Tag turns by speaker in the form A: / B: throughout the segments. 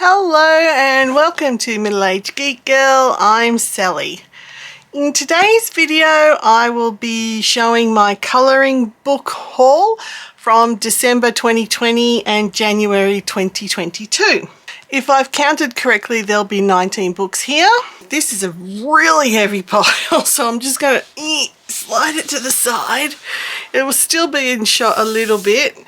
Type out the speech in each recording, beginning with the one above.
A: Hello and welcome to Middle-Aged Geek Girl. I'm Sally. In today's video I will be showing my colouring book haul from December 2020 and January 2022. If I've counted correctly, there'll be 19 books here. This is a really heavy pile, so I'm just going to slide it to the side. It will still be in shot a little bit,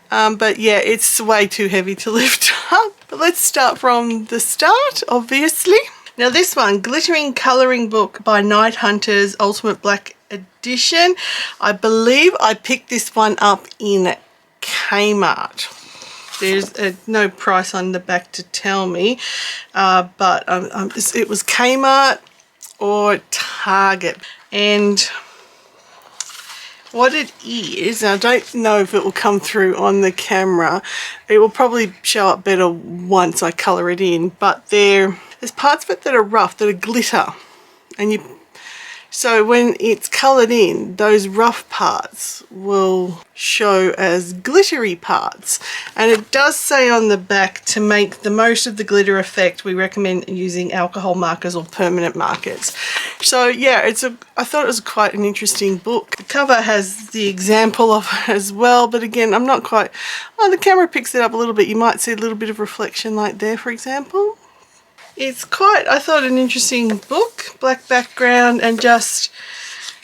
A: but yeah, it's way too heavy to lift up. But let's start from the start, obviously. Now this one, Glittering Colouring Book by Night Hunters Ultimate Black Edition. I believe I picked this one up in Kmart. There's no price on the back to tell me, but it was Kmart or Target. And what it is, I don't know if it will come through on the camera. It will probably show up better once I colour it in, but there's parts of it that are rough, that are glitter. And so when it's coloured in, those rough parts will show as glittery parts. And it does say on the back, to make the most of the glitter effect, we recommend using alcohol markers or permanent markers. So yeah, I thought it was quite an interesting book. The cover has the example of it as well, but again, I'm not quite, the camera picks it up a little bit. You might see a little bit of reflection like there, for example. It's quite, I thought, an interesting book. Black background and just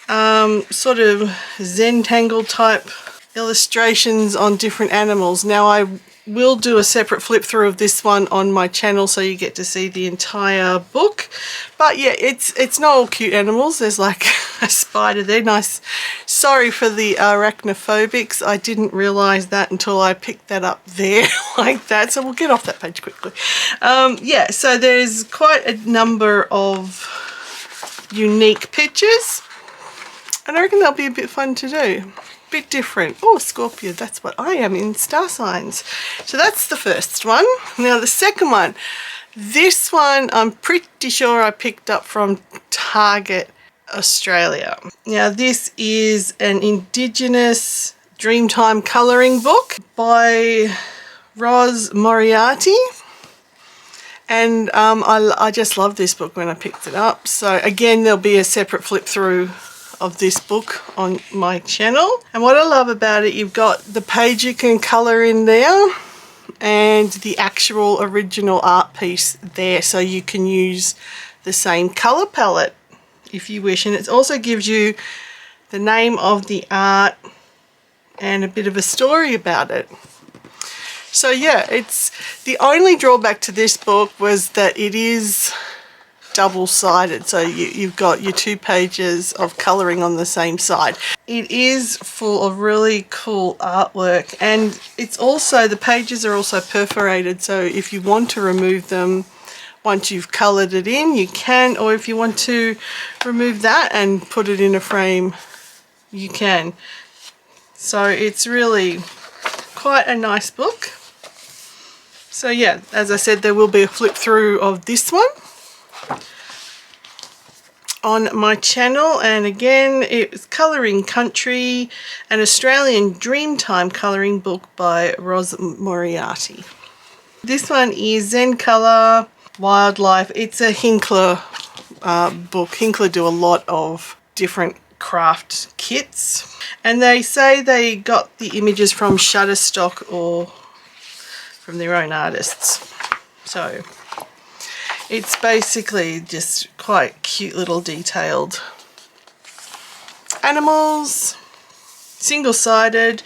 A: sort of Zentangle type illustrations on different animals. Now I will do a separate flip through of this one on my channel so you get to see the entire book. But yeah, it's not all cute animals. There's like a spider there. Nice. Sorry for the arachnophobics. I didn't realise that until I picked that up there like that. So we'll get off that page quickly. Yeah, so there's quite a number of unique pictures. And I reckon that'll be a bit fun to do. Bit different. Oh, Scorpio, that's what I am in star signs. So that's the first one. Now the second one, this one I'm pretty sure I picked up from Target Australia. Now this is an Indigenous Dreamtime colouring book by Ros Moriarty. And I just love this book when I picked it up. So again, there'll be a separate flip through of this book on my channel. And what I love about it, you've got the page you can colour in there and the actual original art piece there, so you can use the same colour palette if you wish. And it also gives you the name of the art and a bit of a story about it. So yeah, it's the only drawback to this book was that it is double-sided, so you've got your 2 pages of colouring on the same side. It is full of really cool artwork, and it's also, the pages are also perforated, so if you want to remove them once you've coloured it in, you can, or if you want to remove that and put it in a frame, you can. So it's really quite a nice book. So yeah, as I said, there will be a flip through of this one on my channel. And again, it's Colouring Country, an Australian Dreamtime colouring book by Ros Moriarty. This one is Zen Colour Wildlife. It's a Hinkler book. Hinkler do a lot of different craft kits, and they say they got the images from Shutterstock or from their own artists. So it's basically just quite cute little detailed animals, single-sided,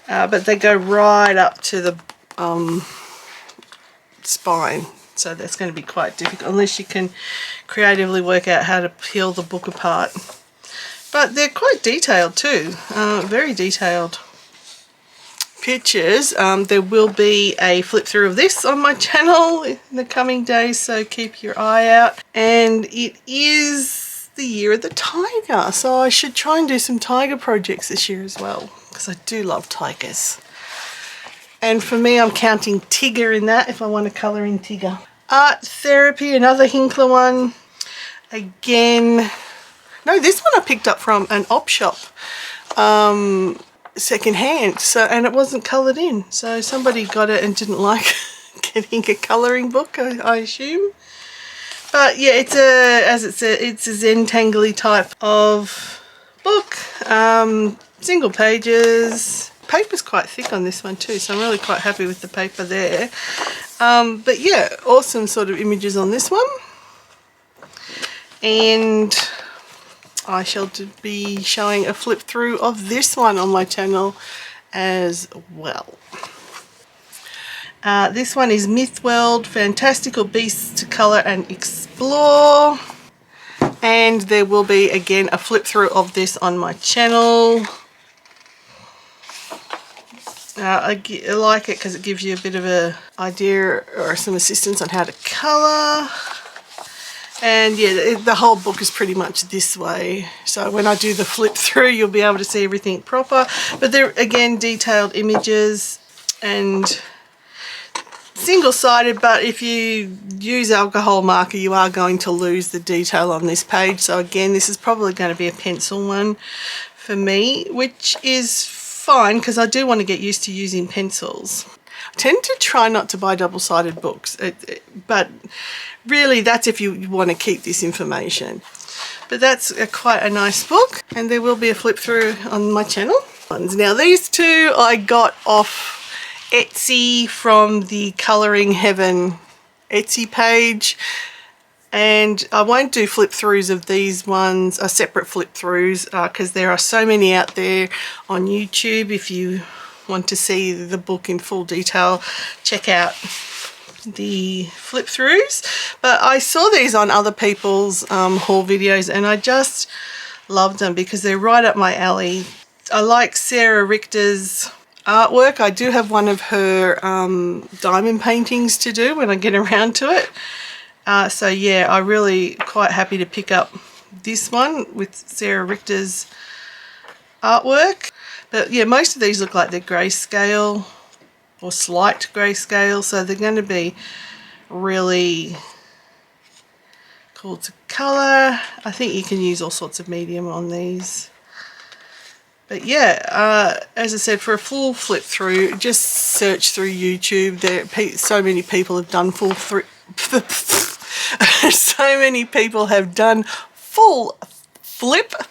A: but they go right up to the spine. So that's going to be quite difficult unless you can creatively work out how to peel the book apart. But they're quite detailed too, very detailed pictures. There will be a flip through of this on my channel in the coming days, so keep your eye out. And it is the year of the tiger, so I should try and do some tiger projects this year as well, because I do love tigers. And for me, I'm counting Tigger in that if I want to colour in Tigger. Art Therapy, another Hinkler one. Again, no, this one I picked up from an op shop. Second hand, so, and it wasn't coloured in, so somebody got it and didn't like getting a colouring book, I assume. But yeah, it's a, as it said, it's a Zentangly type of book. Single pages. Paper's quite thick on this one too, so I'm really quite happy with the paper there. But yeah, awesome sort of images on this one. And I shall be showing a flip through of this one on my channel as well. This one is Mythworld, Fantastical Beasts to Colour and Explore. And there will be again a flip through of this on my channel. I like it because it gives you a bit of an idea or some assistance on how to colour. And yeah, the whole book is pretty much this way. So when I do the flip through, you'll be able to see everything proper. But they're again detailed images and single-sided, but if you use alcohol marker you are going to lose the detail on this page. So again, this is probably going to be a pencil one for me, which is fine because I do want to get used to using pencils. I tend to try not to buy double-sided books, but really that's if you want to keep this information. But that's quite a nice book, and there will be a flip through on my channel. Now these two I got off Etsy from the Colouring Heaven Etsy page, and I won't do flip throughs of these ones, separate flip throughs, because there are so many out there on YouTube. If you want to see the book in full detail, check out the flip throughs. But I saw these on other people's haul videos and I just loved them because they're right up my alley. I like Sarah Richter's artwork. I do have one of her diamond paintings to do when I get around to it. So yeah, I'm really quite happy to pick up this one with Sarah Richter's artwork. But yeah, most of these look like they're grayscale or slight grayscale, so they're going to be really cool to colour. I think you can use all sorts of medium on these. But yeah, as I said, for a full flip through, just search through YouTube. So many people have done full flip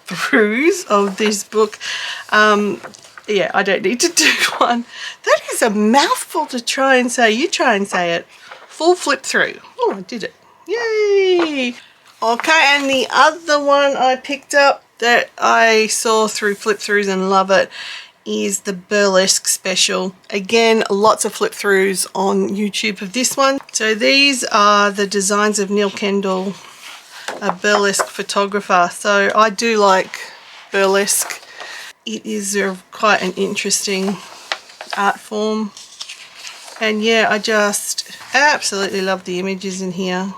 A: throughs of this book. Yeah, I don't need to do one. That is a mouthful to try and say. You try and say it. Full flip through. Oh, I did it. Yay! Okay, and the other one I picked up that I saw through flip throughs and love it is the Burlesque Special. Again, lots of flip throughs on YouTube of this one. So these are the designs of Neil Kendall, a burlesque photographer. So I do like burlesque. It is quite an interesting art form. And yeah, I just absolutely love the images in here.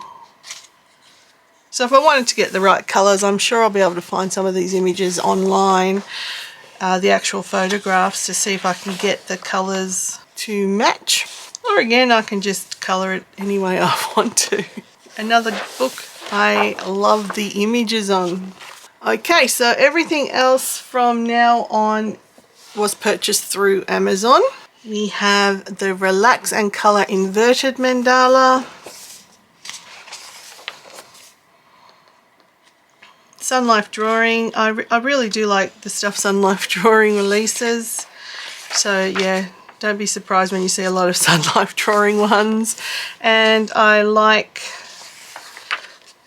A: So if I wanted to get the right colours, I'm sure I'll be able to find some of these images online, the actual photographs, to see if I can get the colours to match. Or again, I can just colour it any way I want to. Another book I love the images on. Okay, so everything else from now on was purchased through Amazon. We have the Relax and Colour Inverted Mandala, Sun Life Drawing. I really do like the stuff Sun Life Drawing releases. So yeah, don't be surprised when you see a lot of Sun Life Drawing ones. And I like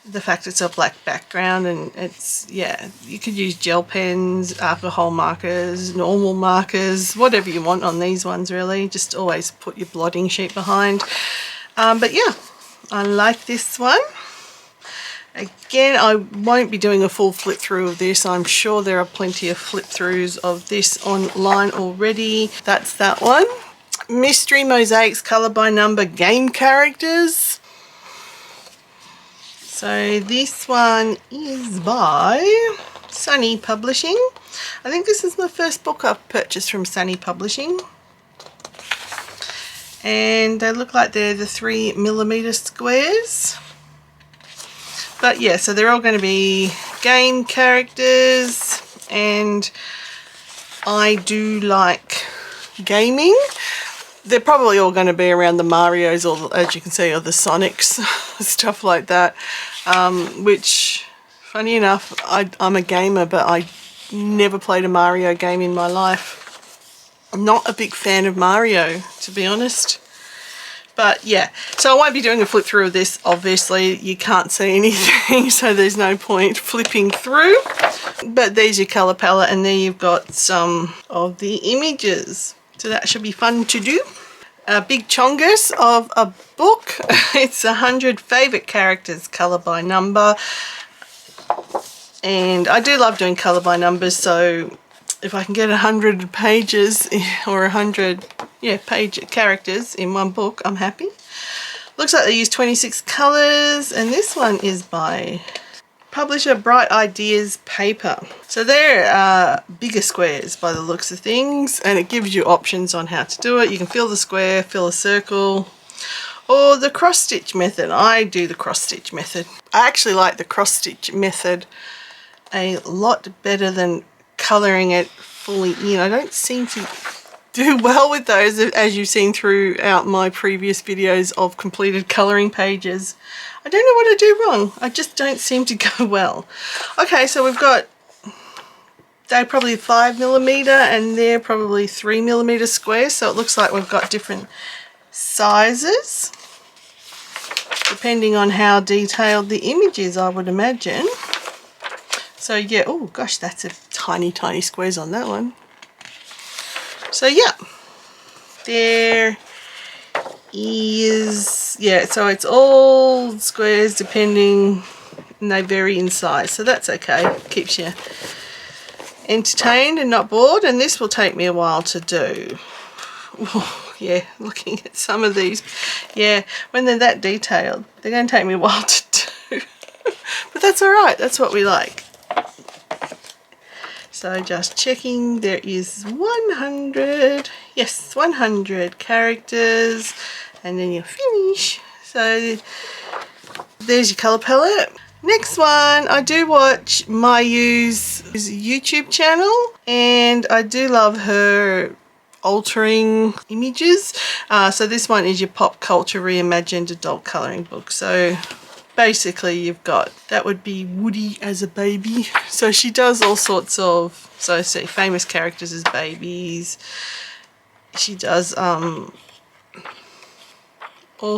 A: the fact it's a black background, and it's, yeah, you could use gel pens, alcohol markers, normal markers, whatever you want on these ones really. Just always put your blotting sheet behind. But yeah, I like this one. Again, I won't be doing a full flip through of this. I'm sure there are plenty of flip throughs of this online already. That's that one. Mystery Mosaics Colour by Number Game Characters. So this one is by Sunny Publishing. I think this is the first book I've purchased from Sunny Publishing. And they look like they're the 3mm squares. But yeah, so they're all going to be game characters, and I do like gaming. they're probably all going to be around the Marios, or as you can see, or the Sonics, stuff like that, which, funny enough, I'm a gamer, but I never played a Mario game in my life. I'm not a big fan of Mario, to be honest. But yeah, so I won't be doing a flip through of this. Obviously, you can't see anything, so there's no point flipping through. But there's your colour palette, and there you've got some of the images. So that should be fun to do. A big chungus of a book. It's 100 favourite characters, colour by number. And I do love doing colour by numbers, so if I can get 100 pages or 100 page characters in one book, I'm happy. Looks like they use 26 colours, and this one is by publisher Bright Ideas Paper. So they're bigger squares by the looks of things, and it gives you options on how to do it. You can fill the square, fill a circle, or the cross stitch method. I do the cross stitch method. I actually like the cross stitch method a lot better than colouring it fully in. I don't seem to do well with those, as you've seen throughout my previous videos of completed colouring pages. I don't know what I do wrong. I just don't seem to go well. Okay, so we've got, they're probably 5mm and they're probably 3mm squares, so it looks like we've got different sizes depending on how detailed the image is, I would imagine. So yeah, oh gosh, that's a tiny squares on that one. So yeah, there is, yeah, so it's all squares depending, and they vary in size, so that's okay. Keeps you entertained and not bored, and this will take me a while to do. Oh, yeah, looking at some of these, yeah, when they're that detailed, they're going to take me a while to do. But that's all right, that's what we like. So just checking, there is 100, yes, 100 characters, and then you finish. So there's your colour palette. Next one, I do watch M.A.G.G's YouTube channel, and I do love her altering images. So this one is your pop culture reimagined adult colouring book. So basically you've got, that would be Woody as a baby. So she does all sorts of, so see, famous characters as babies. She does all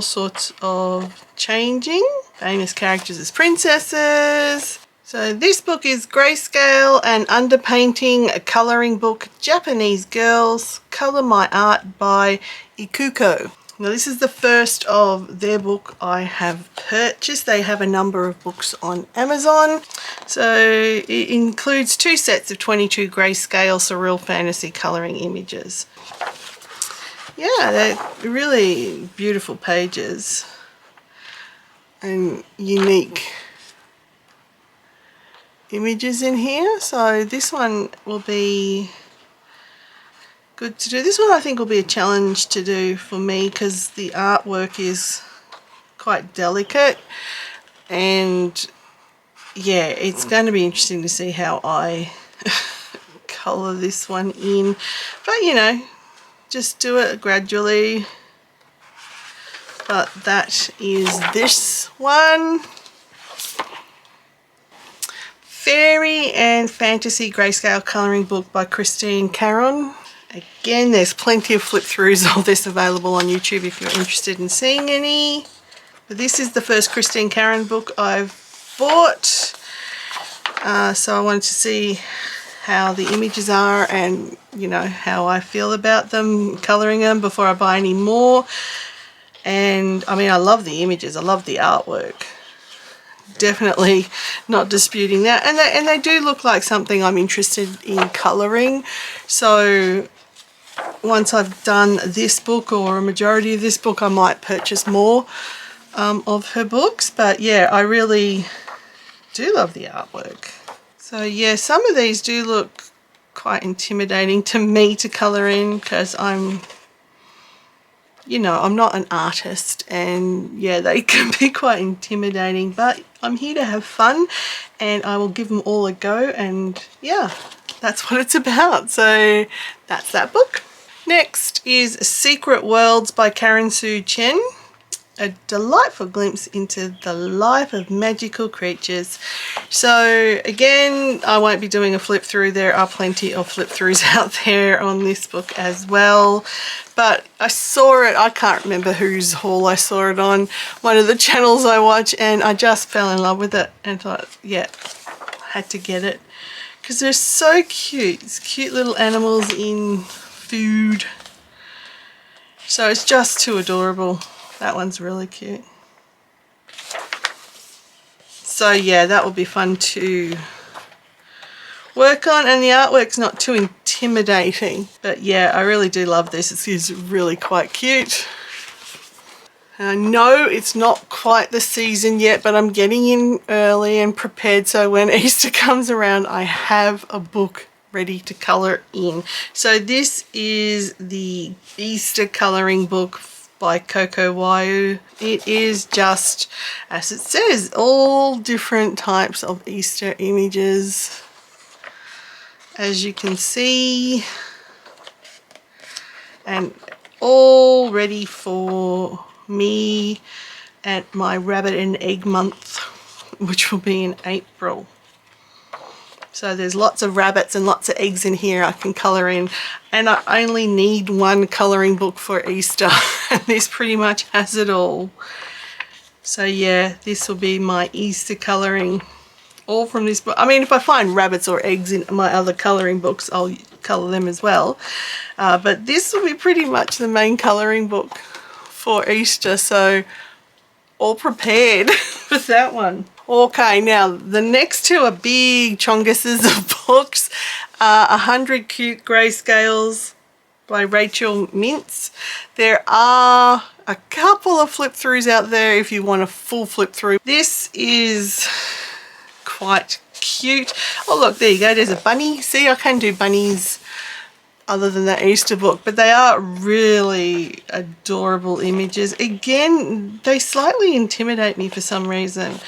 A: sorts of changing. Famous characters as princesses. So this book is Grayscale and Underpainting, a colouring book, Japanese Girls, Colour My Art by Ikuko. Now this is the first of their book I have purchased. They have a number of books on Amazon. So it includes 2 sets of 22 grayscale surreal fantasy colouring images. Yeah, they're really beautiful pages and unique images in here. So this one will be good to do. This one I think will be a challenge to do for me because the artwork is quite delicate, and yeah, it's going to be interesting to see how I colour this one in, but you know, just do it gradually. But that is this one. Fairy and Fantasy Grayscale Colouring Book by Christine Caron. Again, there's plenty of flip throughs of this available on YouTube if you're interested in seeing any. But this is the first Christine Caron book I've bought. So I wanted to see how the images are and, you know, how I feel about them, colouring them before I buy any more. And I mean, I love the images, I love the artwork. Definitely not disputing that. And they do look like something I'm interested in colouring. So once I've done this book or a majority of this book, I might purchase more of her books. But yeah, I really do love the artwork. So yeah, some of these do look quite intimidating to me to colour in because I'm, you know, I'm not an artist, and yeah, they can be quite intimidating, but I'm here to have fun and I will give them all a go, and yeah, that's what it's about. So that's that book. Next is Secret Worlds by Karen Sue Chen. A delightful glimpse into the life of magical creatures. So again, I won't be doing a flip through. There are plenty of flip throughs out there on this book as well. But I saw it, I can't remember whose haul I saw it on, one of the channels I watch, and I just fell in love with it and thought, yeah, had to get it. Because they're so cute. It's cute little animals in food. So it's just too adorable. That one's really cute. So yeah, that will be fun to work on, and the artwork's not too intimidating. But yeah, I really do love this. It's really quite cute. And I know it's not quite the season yet, but I'm getting in early and prepared, so when Easter comes around, I have a book ready to colour in. So this is the Easter colouring book by Coco Waiu. It is just, as it says, all different types of Easter images, as you can see, and all ready for me at my rabbit and egg month, which will be in April. So there's lots of rabbits and lots of eggs in here I can colour in, and I only need one colouring book for Easter and this pretty much has it all. So yeah, this will be my Easter colouring, all from this book. I mean, if I find rabbits or eggs in my other colouring books, I'll colour them as well. But this will be pretty much the main colouring book for Easter, so all prepared for that one. Okay, now the next two are big chunguses of books. 100 Cute Grayscales by Rachel Mintz. There are a couple of flip throughs out there if you want a full flip through. This is quite cute. Oh look, there you go, there's a bunny. See, I can do bunnies other than that Easter book, but they are really adorable images. Again, they slightly intimidate me for some reason.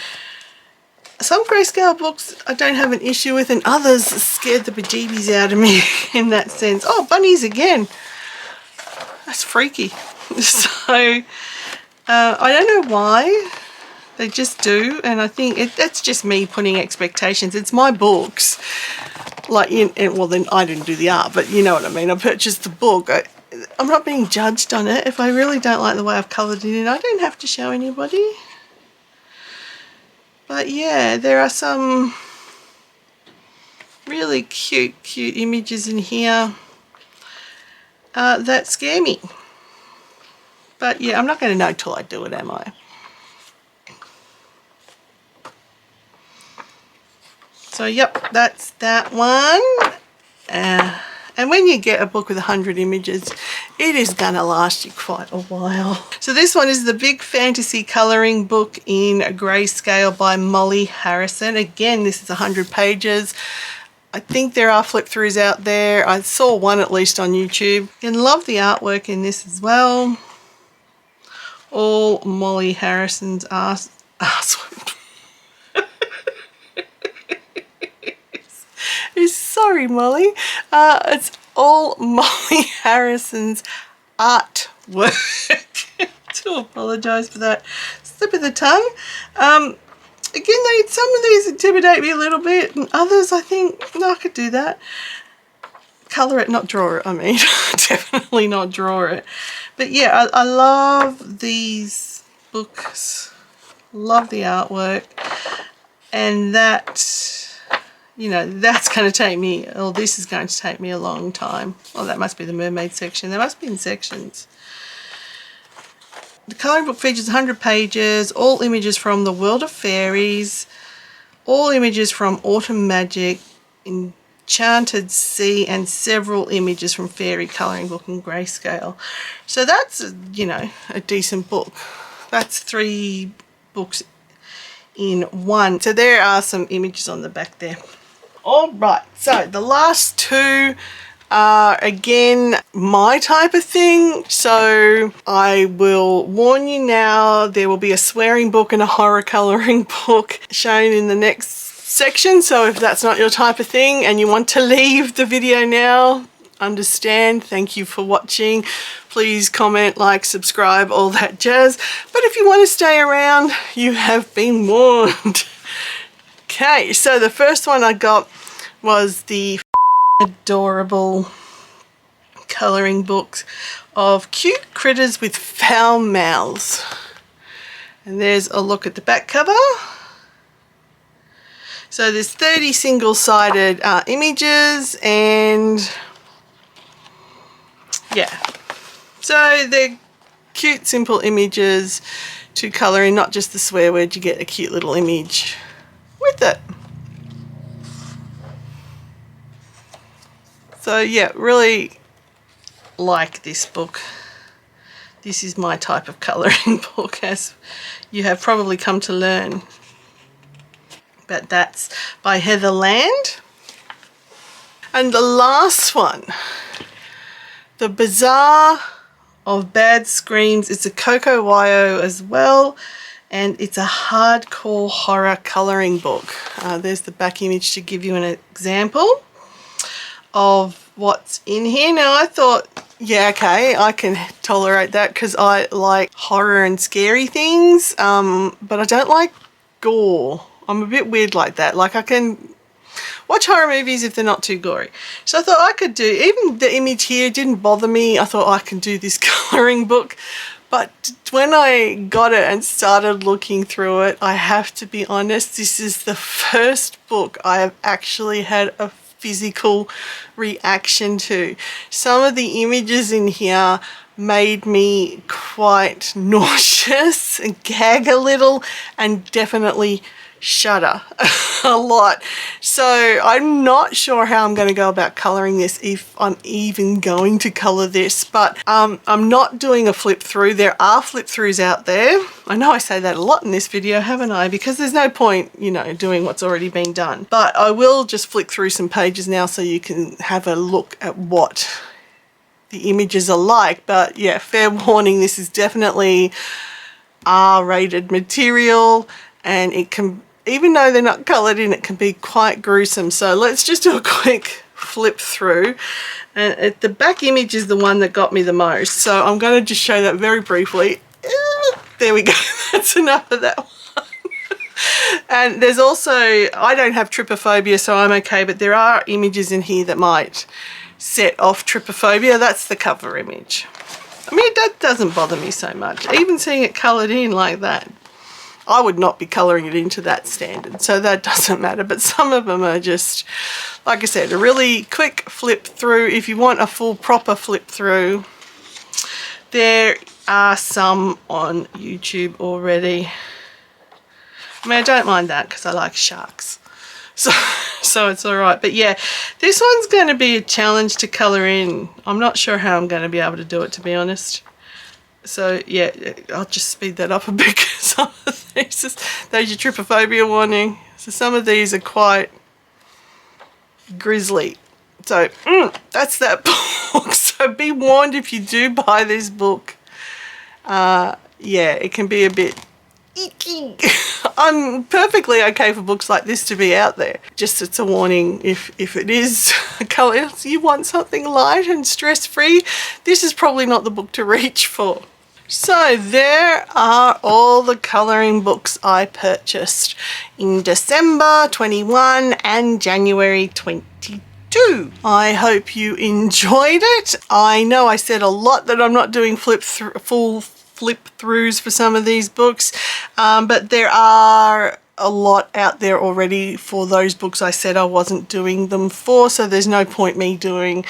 A: Some grayscale books I don't have an issue with, and others scared the bejeebies out of me in that sense. Oh, bunnies again. That's freaky. So, I don't know why. They just do, and I think that's just me putting expectations. It's my books. Like, well, then I didn't do the art, but you know what I mean. I purchased the book. I'm not being judged on it. If I really don't like the way I've coloured it in, I don't have to show anybody. But yeah, there are some really cute images in here that scare me. But yeah, I'm not going to know till I do it, am I? So yep, that's that one. And when you get a book with 100 images, it is gonna last you quite a while. So this one is the Big Fantasy Colouring Book in Grayscale by Molly Harrison. Again, this is 100 pages. I think there are flip throughs out there. I saw one at least on YouTube. And love the artwork in this as well. All Molly Harrison's artwork. Sorry, Molly. It's all Molly Harrison's artwork. Do apologise for that slip of the tongue. Again, some of these intimidate me a little bit, and others I think, no, I could do that. Colour it, not draw it, I mean. Definitely not draw it. But yeah, I love these books. Love the artwork. And that, you know, that's going to take me, or this is going to take me a long time. Oh, that must be the mermaid section. They must be in sections. The colouring book features 100 pages, all images from the world of fairies, all images from Autumn Magic, Enchanted Sea, and several images from Fairy Colouring Book in Grayscale. So that's, you know, a decent book. That's 3 books in one. So there are some images on the back there. All right, so the last 2 are again my type of thing, so I will warn you now, there will be a swearing book and a horror colouring book shown in the next section. So if that's not your type of thing and you want to leave the video now, understand. Thank you for watching. Please comment, like, subscribe, all that jazz. But if you want to stay around, you have been warned. Okay, so the first one I got was the adorable colouring book of cute critters with foul mouths. And there's a look at the back cover. So there's 30 single-sided images, and yeah, so they're cute, simple images to colour in, not just the swear word. You get a cute little image with it. So yeah, really like this book. This is my type of colouring book, as you have probably come to learn. But that's by Heather Land. And the last one, the Bazaar of Bad Screams. It's a Coco Wyo as well, and it's a hardcore horror colouring book. There's the back image to give you an example of what's in here. Now I thought, yeah, okay, I can tolerate that because I like horror and scary things, but I don't like gore. I'm a bit weird like that. Like, I can watch horror movies if they're not too gory. So I thought I could do, even the image here didn't bother me. I thought I can do this colouring book. But when I got it and started looking through it, I have to be honest, this is the first book I have actually had a physical reaction to. Some of the images in here made me quite nauseous and gag a little, and definitely shudder a lot. So I'm not sure how I'm going to go about colouring this, if I'm even going to colour this, but I'm not doing a flip through. There are flip throughs out there. I know I say that a lot in this video, haven't I? Because there's no point, you know, doing what's already been done. But I will just flick through some pages now so you can have a look at what the images are like. But yeah, fair warning, this is definitely R-rated material, and it can, even though they're not coloured in, it can be quite gruesome. So let's just do a quick flip through. And the back image is the one that got me the most. So I'm going to just show that very briefly. There we go. That's enough of that one. And there's also, I don't have trypophobia, so I'm okay, but there are images in here that might set off trypophobia. That's the cover image. I mean, that doesn't bother me so much. Even seeing it coloured in like that, I would not be colouring it into that standard, so that doesn't matter. But some of them are just, like I said, a really quick flip through. If you want a full proper flip through, there are some on YouTube already. I mean, I don't mind that because I like sharks, so it's all right. But yeah, this one's going to be a challenge to colour in. I'm not sure how I'm going to be able to do it, to be honest. So yeah, I'll just speed that up a bit, because some of these, there's your trypophobia warning. So some of these are quite grisly. So that's that book. So be warned if you do buy this book. Yeah, it can be a bit icky. I'm perfectly okay for books like this to be out there. Just it's a warning, if it is a colour, you want something light and stress-free, this is probably not the book to reach for. So there are all the colouring books I purchased in December 21 and January 22. I hope you enjoyed it. I know I said a lot that I'm not doing full flip throughs for some of these books, but there are a lot out there already for those books I said I wasn't doing them for, so there's no point me doing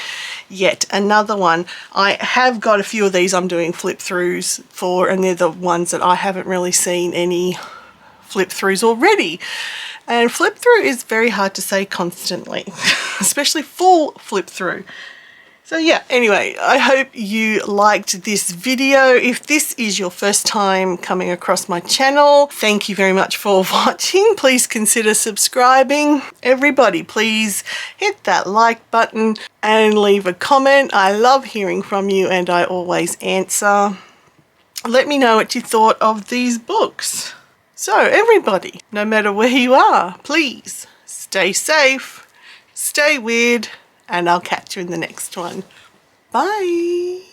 A: yet another one. I have got a few of these I'm doing flip throughs for, and they're the ones that I haven't really seen any flip throughs already. And flip through is very hard to say constantly, especially full flip through. So yeah, anyway, I hope you liked this video. If this is your first time coming across my channel, thank you very much for watching. Please consider subscribing. Everybody, please hit that like button and leave a comment. I love hearing from you, and I always answer. Let me know what you thought of these books. So everybody, no matter where you are, please stay safe, stay weird, and I'll catch you in the next one. Bye.